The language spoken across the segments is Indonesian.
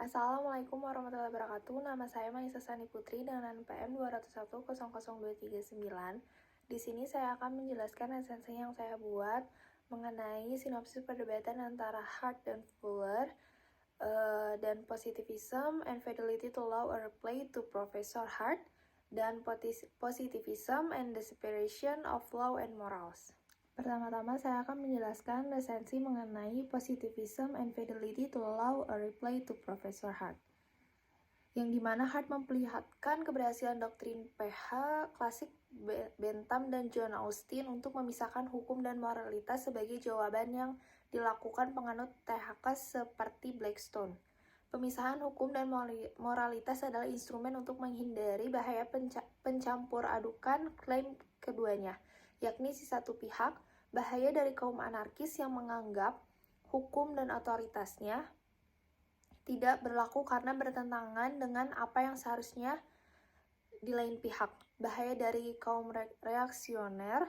Assalamualaikum warahmatullahi wabarakatuh. Nama saya Maisa Sani Putri dengan NPM 201 00239. Di sini saya akan menjelaskan esensi yang saya buat mengenai sinopsis perdebatan antara Hart dan Fuller dan Positivism and Fidelity to Law or Play to Professor Hart dan Positivism and the Separation of Law and Morals. Pertama-tama saya akan menjelaskan esensi mengenai Positivism and Fidelity to Law or Reply to Professor Hart, yang dimana Hart memperlihatkan keberhasilan doktrin PH klasik Bentham dan John Austin untuk memisahkan hukum dan moralitas sebagai jawaban yang dilakukan penganut THK seperti Blackstone. Pemisahan hukum dan moralitas adalah instrumen untuk menghindari bahaya pencampur adukan klaim keduanya, yakni si satu pihak, bahaya dari kaum anarkis yang menganggap hukum dan otoritasnya tidak berlaku karena bertentangan dengan apa yang seharusnya di lain pihak, bahaya dari kaum reaksioner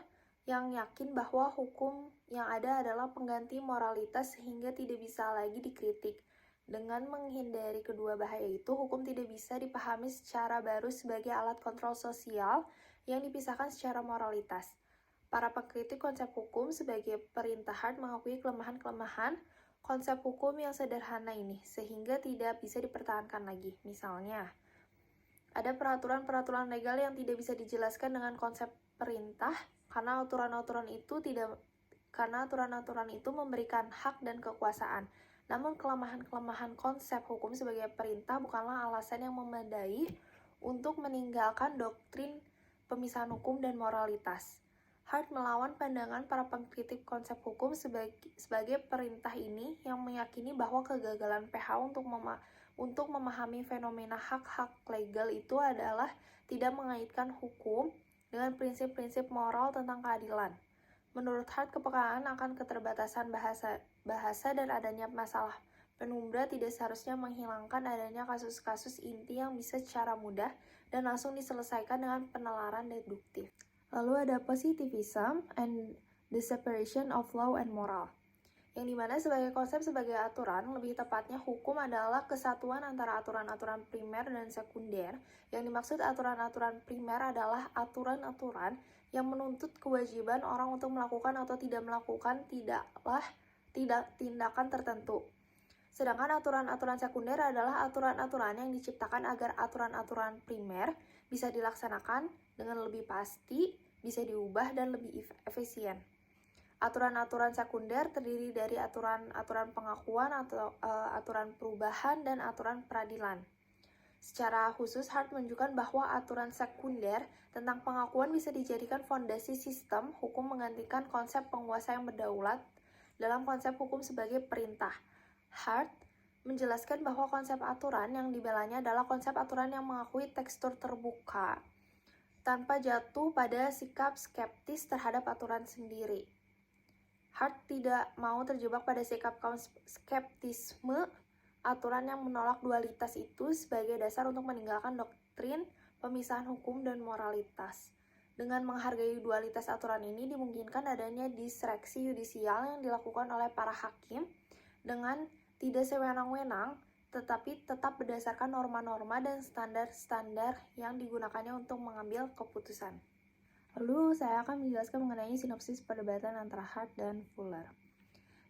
yang yakin bahwa hukum yang ada adalah pengganti moralitas sehingga tidak bisa lagi dikritik. Dengan menghindari kedua bahaya itu, hukum tidak bisa dipahami secara baru sebagai alat kontrol sosial yang dipisahkan secara moralitas. Para pengkritik konsep hukum sebagai perintah Hart mengakui kelemahan-kelemahan konsep hukum yang sederhana ini, sehingga tidak bisa dipertahankan lagi. Misalnya, ada peraturan-peraturan legal yang tidak bisa dijelaskan dengan konsep perintah karena aturan-aturan itu memberikan hak dan kekuasaan. Namun kelemahan-kelemahan konsep hukum sebagai perintah bukanlah alasan yang memadai untuk meninggalkan doktrin pemisahan hukum dan moralitas. Hart melawan pandangan para pengkritik konsep hukum sebagai perintah ini yang meyakini bahwa kegagalan PH untuk memahami fenomena hak-hak legal itu adalah tidak mengaitkan hukum dengan prinsip-prinsip moral tentang keadilan. Menurut Hart, kepekaan akan keterbatasan bahasa dan adanya masalah penumbra tidak seharusnya menghilangkan adanya kasus-kasus inti yang bisa secara mudah dan langsung diselesaikan dengan penalaran deduktif. Lalu ada Positivism and the Separation of Law and Moral, yang dimana sebagai konsep sebagai aturan, lebih tepatnya hukum adalah kesatuan antara aturan-aturan primer dan sekunder. Yang dimaksud aturan-aturan primer adalah aturan-aturan yang menuntut kewajiban orang untuk melakukan atau tidak melakukan tindakan tertentu. Sedangkan aturan-aturan sekunder adalah aturan-aturan yang diciptakan agar aturan-aturan primer bisa dilaksanakan dengan lebih pasti, bisa diubah, dan lebih efisien. Aturan-aturan sekunder terdiri dari aturan-aturan pengakuan atau aturan perubahan dan aturan peradilan. Secara khusus, Hart menunjukkan bahwa aturan sekunder tentang pengakuan bisa dijadikan fondasi sistem hukum menggantikan konsep penguasa yang berdaulat dalam konsep hukum sebagai perintah. Hart menjelaskan bahwa konsep aturan yang dibelanya adalah konsep aturan yang mengakui tekstur terbuka tanpa jatuh pada sikap skeptis terhadap aturan sendiri. Hart tidak mau terjebak pada sikap skeptisme aturan yang menolak dualitas itu sebagai dasar untuk meninggalkan doktrin pemisahan hukum dan moralitas. Dengan menghargai dualitas aturan ini, dimungkinkan adanya disreksi yudisial yang dilakukan oleh para hakim dengan tidak sewenang-wenang, tetapi tetap berdasarkan norma-norma dan standar-standar yang digunakannya untuk mengambil keputusan. Lalu saya akan menjelaskan mengenai sinopsis perdebatan antara Hart dan Fuller,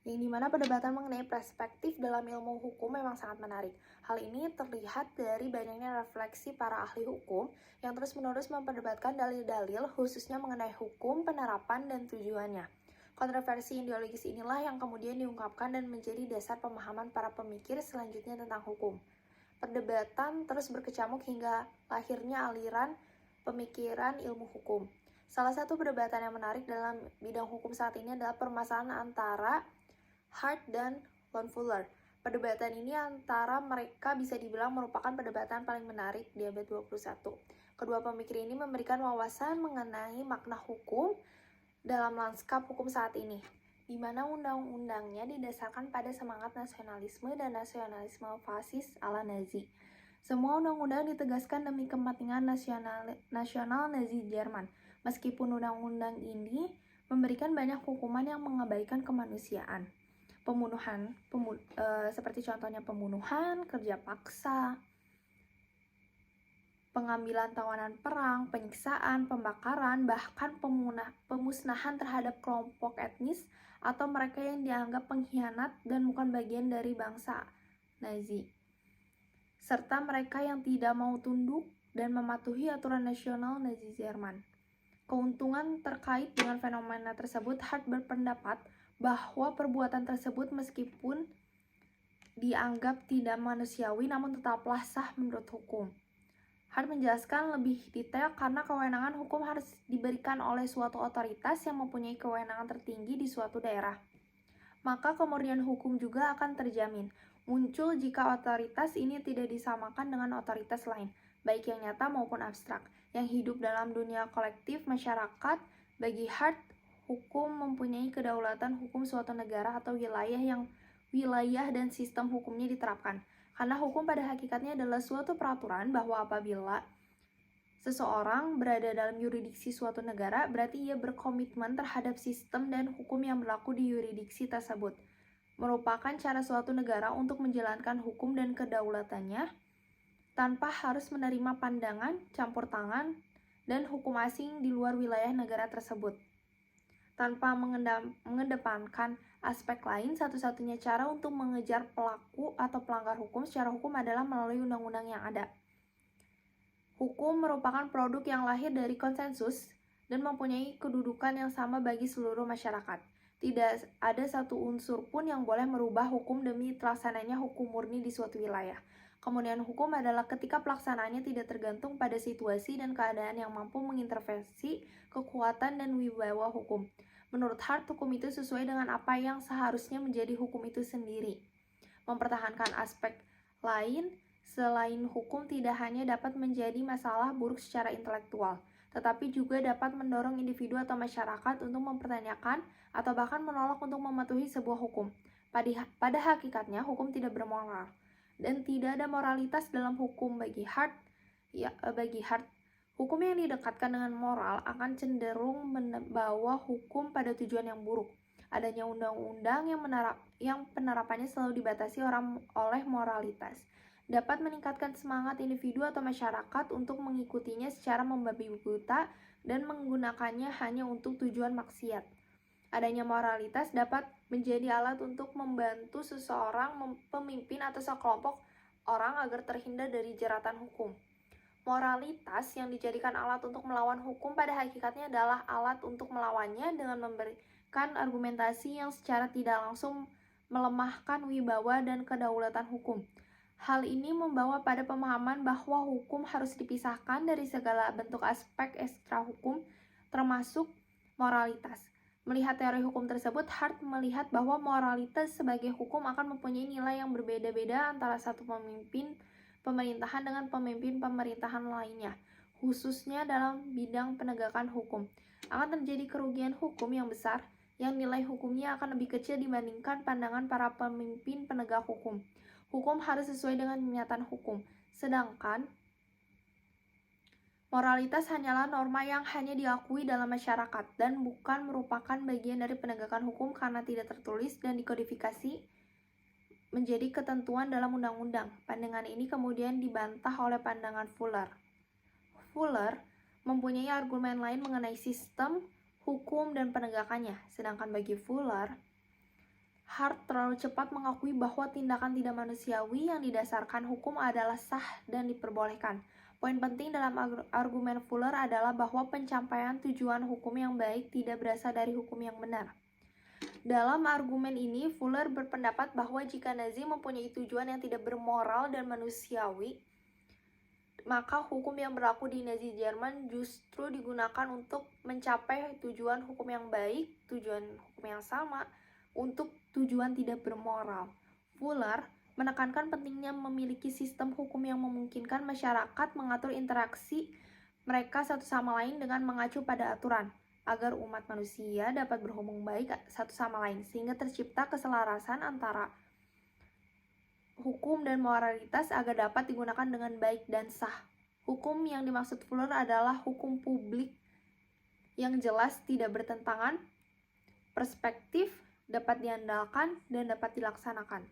yang dimana perdebatan mengenai perspektif dalam ilmu hukum memang sangat menarik. Hal ini terlihat dari banyaknya refleksi para ahli hukum yang terus-menerus memperdebatkan dalil-dalil khususnya mengenai hukum, penerapan, dan tujuannya. Kontroversi ideologis inilah yang kemudian diungkapkan dan menjadi dasar pemahaman para pemikir selanjutnya tentang hukum. Perdebatan terus berkecamuk hingga lahirnya aliran pemikiran ilmu hukum. Salah satu perdebatan yang menarik dalam bidang hukum saat ini adalah permasalahan antara Hart dan Lon Fuller. Perdebatan ini antara mereka bisa dibilang merupakan perdebatan paling menarik di abad 21. Kedua pemikir ini memberikan wawasan mengenai makna hukum dalam lanskap hukum saat ini, di mana undang-undangnya didasarkan pada semangat nasionalisme dan nasionalisme fasis ala Nazi. Semua undang-undang ditegaskan demi kepentingan nasional Nazi Jerman, meskipun undang-undang ini memberikan banyak hukuman yang mengabaikan kemanusiaan. seperti contohnya pembunuhan, kerja paksa, pengambilan tawanan perang, penyiksaan, pembakaran, bahkan pemusnahan terhadap kelompok etnis atau mereka yang dianggap pengkhianat dan bukan bagian dari bangsa Nazi, serta mereka yang tidak mau tunduk dan mematuhi aturan nasional Nazi Jerman. Keuntungan terkait dengan fenomena tersebut, Hart berpendapat bahwa perbuatan tersebut meskipun dianggap tidak manusiawi namun tetaplah sah menurut hukum. Hart menjelaskan lebih detail karena kewenangan hukum harus diberikan oleh suatu otoritas yang mempunyai kewenangan tertinggi di suatu daerah. Maka kemurnian hukum juga akan terjamin. Muncul jika otoritas ini tidak disamakan dengan otoritas lain, baik yang nyata maupun abstrak, yang hidup dalam dunia kolektif masyarakat. Bagi Hart, hukum mempunyai kedaulatan hukum suatu negara atau wilayah dan sistem hukumnya diterapkan. Karena hukum pada hakikatnya adalah suatu peraturan bahwa apabila seseorang berada dalam yurisdiksi suatu negara, berarti ia berkomitmen terhadap sistem dan hukum yang berlaku di yurisdiksi tersebut. Merupakan cara suatu negara untuk menjalankan hukum dan kedaulatannya tanpa harus menerima pandangan, campur tangan, dan hukum asing di luar wilayah negara tersebut. Tanpa mengedepankan aspek lain, satu-satunya cara untuk mengejar pelaku atau pelanggar hukum secara hukum adalah melalui undang-undang yang ada. Hukum merupakan produk yang lahir dari konsensus dan mempunyai kedudukan yang sama bagi seluruh masyarakat. Tidak ada satu unsur pun yang boleh merubah hukum demi terlaksananya hukum murni di suatu wilayah. Kemudian hukum adalah ketika pelaksanaannya tidak tergantung pada situasi dan keadaan yang mampu mengintervensi kekuatan dan wibawa hukum. Menurut Hart, hukum itu sesuai dengan apa yang seharusnya menjadi hukum itu sendiri. Mempertahankan aspek lain selain hukum tidak hanya dapat menjadi masalah buruk secara intelektual, tetapi juga dapat mendorong individu atau masyarakat untuk mempertanyakan atau bahkan menolak untuk mematuhi sebuah hukum. Pada hakikatnya, hukum tidak bermoral dan tidak ada moralitas dalam hukum. Bagi Hart, hukum yang didekatkan dengan moral akan cenderung membawa hukum pada tujuan yang buruk. Adanya undang-undang yang penerapannya selalu dibatasi oleh moralitas dapat meningkatkan semangat individu atau masyarakat untuk mengikutinya secara membabi buta dan menggunakannya hanya untuk tujuan maksiat. Adanya moralitas dapat menjadi alat untuk membantu seseorang pemimpin atau sekelompok orang agar terhindar dari jeratan hukum. Moralitas yang dijadikan alat untuk melawan hukum pada hakikatnya adalah alat untuk melawannya dengan memberikan argumentasi yang secara tidak langsung melemahkan wibawa dan kedaulatan hukum. Hal ini membawa pada pemahaman bahwa hukum harus dipisahkan dari segala bentuk aspek ekstra hukum, termasuk moralitas. Melihat teori hukum tersebut, Hart melihat bahwa moralitas sebagai hukum akan mempunyai nilai yang berbeda-beda antara satu pemimpin pemerintahan dengan pemimpin pemerintahan lainnya, khususnya dalam bidang penegakan hukum. Akan terjadi kerugian hukum yang besar, yang nilai hukumnya akan lebih kecil dibandingkan pandangan para pemimpin penegak hukum. Hukum harus sesuai dengan kenyataan hukum, sedangkan moralitas hanyalah norma yang hanya diakui dalam masyarakat dan bukan merupakan bagian dari penegakan hukum karena tidak tertulis dan dikodifikasi menjadi ketentuan dalam undang-undang. Pandangan ini kemudian dibantah oleh pandangan Fuller. Fuller mempunyai argumen lain mengenai sistem, hukum, dan penegakannya. Sedangkan bagi Fuller, Hart terlalu cepat mengakui bahwa tindakan tidak manusiawi yang didasarkan hukum adalah sah dan diperbolehkan. Poin penting dalam argumen Fuller adalah bahwa pencapaian tujuan hukum yang baik tidak berasal dari hukum yang benar. Dalam argumen ini, Fuller berpendapat bahwa jika Nazi mempunyai tujuan yang tidak bermoral dan manusiawi, maka hukum yang berlaku di Nazi Jerman justru digunakan untuk mencapai tujuan hukum yang baik, tujuan hukum yang sama, untuk tujuan tidak bermoral. Fuller menekankan pentingnya memiliki sistem hukum yang memungkinkan masyarakat mengatur interaksi mereka satu sama lain dengan mengacu pada aturan, agar umat manusia dapat berhubung baik satu sama lain, sehingga tercipta keselarasan antara hukum dan moralitas agar dapat digunakan dengan baik dan sah. Hukum yang dimaksud Fuller adalah hukum publik yang jelas tidak bertentangan, perspektif, dapat diandalkan, dan dapat dilaksanakan,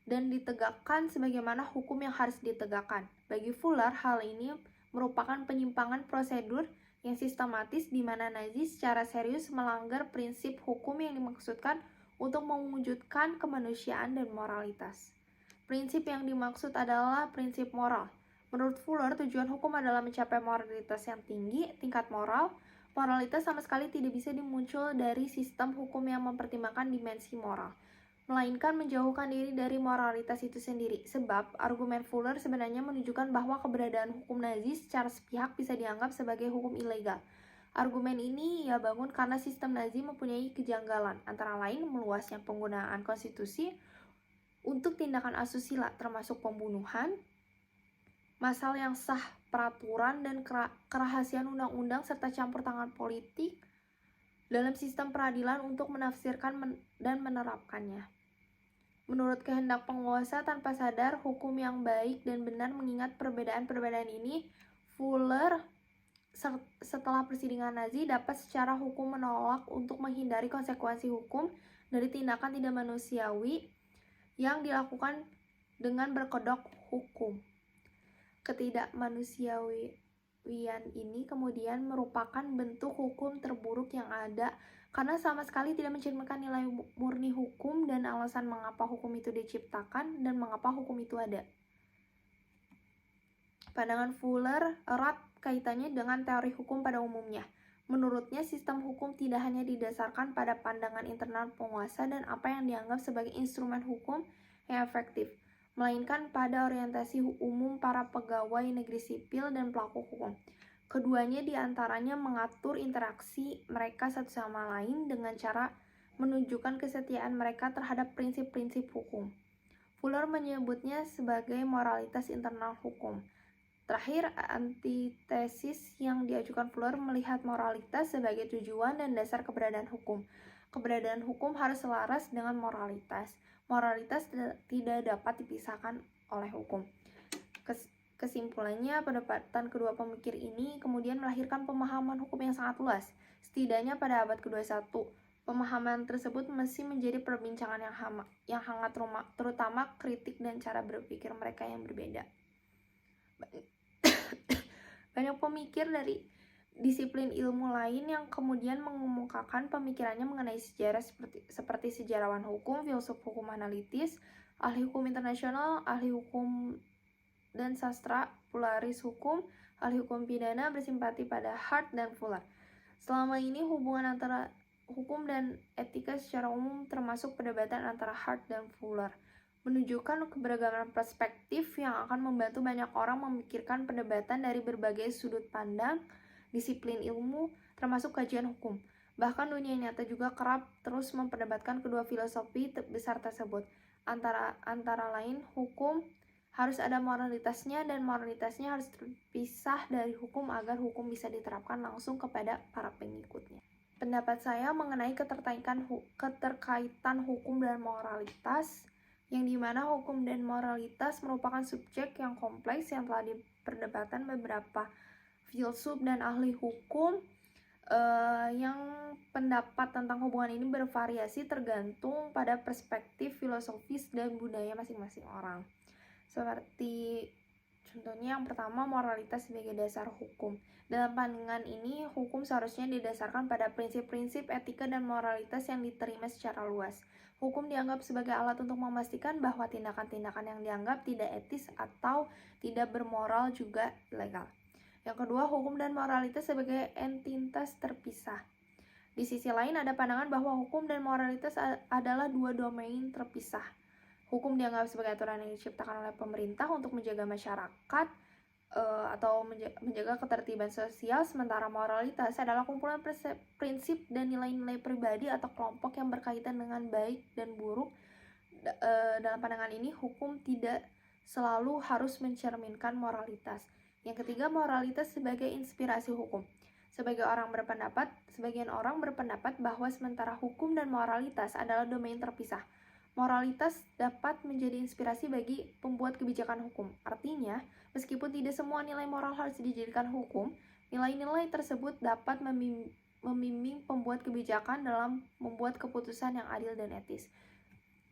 dan ditegakkan sebagaimana hukum yang harus ditegakkan. Bagi Fuller, hal ini merupakan penyimpangan prosedur yang sistematis di mana Nazi secara serius melanggar prinsip hukum yang dimaksudkan untuk mewujudkan kemanusiaan dan moralitas. Prinsip yang dimaksud adalah prinsip moral. Menurut Fuller, tujuan hukum adalah mencapai moralitas yang tinggi, tingkat moral. Moralitas sama sekali tidak bisa dimuncul dari sistem hukum yang mempertimbangkan dimensi moral, melainkan menjauhkan diri dari moralitas itu sendiri. Sebab, argumen Fuller sebenarnya menunjukkan bahwa keberadaan hukum Nazi secara sepihak bisa dianggap sebagai hukum ilegal. Argumen ini ia bangun karena sistem Nazi mempunyai kejanggalan, antara lain meluasnya penggunaan konstitusi untuk tindakan asusila termasuk pembunuhan, masal yang sah peraturan dan kerahasiaan undang-undang serta campur tangan politik dalam sistem peradilan untuk menafsirkan dan menerapkannya. Menurut kehendak penguasa tanpa sadar hukum yang baik dan benar mengingat perbedaan-perbedaan ini, Fuller setelah persidangan Nazi dapat secara hukum menolak untuk menghindari konsekuensi hukum dari tindakan tidak manusiawi yang dilakukan dengan berkedok hukum. Ketidakmanusiawian ini kemudian merupakan bentuk hukum terburuk yang ada karena sama sekali tidak mencerminkan nilai murni hukum dan alasan mengapa hukum itu diciptakan dan mengapa hukum itu ada. Pandangan Fuller erat kaitannya dengan teori hukum pada umumnya. Menurutnya, sistem hukum tidak hanya didasarkan pada pandangan internal penguasa dan apa yang dianggap sebagai instrumen hukum yang efektif, melainkan pada orientasi umum para pegawai negeri sipil dan pelaku hukum. Keduanya diantaranya mengatur interaksi mereka satu sama lain dengan cara menunjukkan kesetiaan mereka terhadap prinsip-prinsip hukum. Fuller menyebutnya sebagai moralitas internal hukum. Terakhir, antitesis yang diajukan Fuller melihat moralitas sebagai tujuan dan dasar keberadaan hukum. Keberadaan hukum harus selaras dengan moralitas. Moralitas tidak dapat dipisahkan oleh hukum. Kesimpulannya, pendapatan kedua pemikir ini kemudian melahirkan pemahaman hukum yang sangat luas. Setidaknya pada abad ke-21, pemahaman tersebut masih menjadi perbincangan yang hangat terutama kritik dan cara berpikir mereka yang berbeda. Banyak pemikir dari disiplin ilmu lain yang kemudian mengemukakan pemikirannya mengenai sejarah seperti sejarawan hukum, filsuf hukum analitis, ahli hukum internasional, ahli hukum dan sastra, pluralis hukum, ahli hukum pidana bersimpati pada Hart dan Fuller. Selama ini hubungan antara hukum dan etika secara umum termasuk perdebatan antara Hart dan Fuller, menunjukkan keberagaman perspektif yang akan membantu banyak orang memikirkan perdebatan dari berbagai sudut pandang disiplin ilmu, termasuk kajian hukum. Bahkan dunia nyata juga kerap terus memperdebatkan kedua filosofi besar tersebut. Antara lain, hukum harus ada moralitasnya dan moralitasnya harus terpisah dari hukum agar hukum bisa diterapkan langsung kepada para pengikutnya. Pendapat saya mengenai keterkaitan hukum dan moralitas, yang dimana hukum dan moralitas merupakan subjek yang kompleks yang telah diperdebatkan beberapa filsuf dan ahli hukum, yang pendapat tentang hubungan ini bervariasi tergantung pada perspektif filosofis dan budaya masing-masing orang. Seperti contohnya yang pertama, moralitas sebagai dasar hukum. Dalam pandangan ini, hukum seharusnya didasarkan pada prinsip-prinsip etika dan moralitas yang diterima secara luas. Hukum dianggap sebagai alat untuk memastikan bahwa tindakan-tindakan yang dianggap tidak etis atau tidak bermoral juga legal. Yang kedua, hukum dan moralitas sebagai entitas terpisah. Di sisi lain, ada pandangan bahwa hukum dan moralitas adalah dua domain terpisah. Hukum dianggap sebagai aturan yang diciptakan oleh pemerintah untuk menjaga masyarakat atau menjaga ketertiban sosial, sementara moralitas adalah kumpulan prinsip dan nilai-nilai pribadi atau kelompok yang berkaitan dengan baik dan buruk. Dalam pandangan ini, hukum tidak selalu harus mencerminkan moralitas. Yang ketiga, moralitas sebagai inspirasi hukum. Sebagian orang berpendapat bahwa sementara hukum dan moralitas adalah domain terpisah, moralitas dapat menjadi inspirasi bagi pembuat kebijakan hukum. Artinya, meskipun tidak semua nilai moral harus dijadikan hukum, nilai-nilai tersebut dapat membimbing pembuat kebijakan dalam membuat keputusan yang adil dan etis.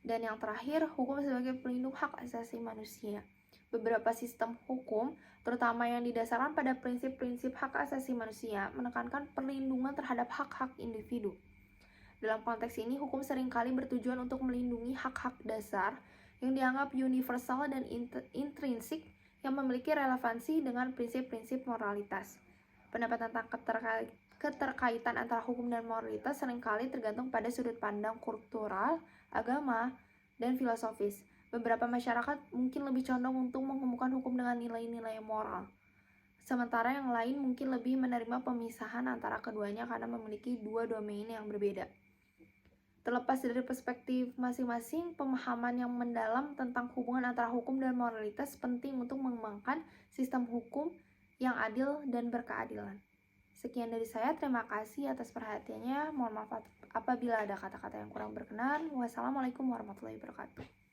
Dan yang terakhir, hukum sebagai pelindung hak asasi manusia. Beberapa sistem hukum, terutama yang didasarkan pada prinsip-prinsip hak asasi manusia, menekankan perlindungan terhadap hak-hak individu. Dalam konteks ini, hukum seringkali bertujuan untuk melindungi hak-hak dasar yang dianggap universal dan intrinsik yang memiliki relevansi dengan prinsip-prinsip moralitas. Pendapat tentang keterkaitan antara hukum dan moralitas seringkali tergantung pada sudut pandang kultural, agama, dan filosofis. Beberapa masyarakat mungkin lebih condong untuk menghubungkan hukum dengan nilai-nilai moral. Sementara yang lain mungkin lebih menerima pemisahan antara keduanya karena memiliki dua domain yang berbeda. Terlepas dari perspektif masing-masing, pemahaman yang mendalam tentang hubungan antara hukum dan moralitas penting untuk mengembangkan sistem hukum yang adil dan berkeadilan. Sekian dari saya, terima kasih atas perhatiannya. Mohon maaf apabila ada kata-kata yang kurang berkenan. Wassalamualaikum warahmatullahi wabarakatuh.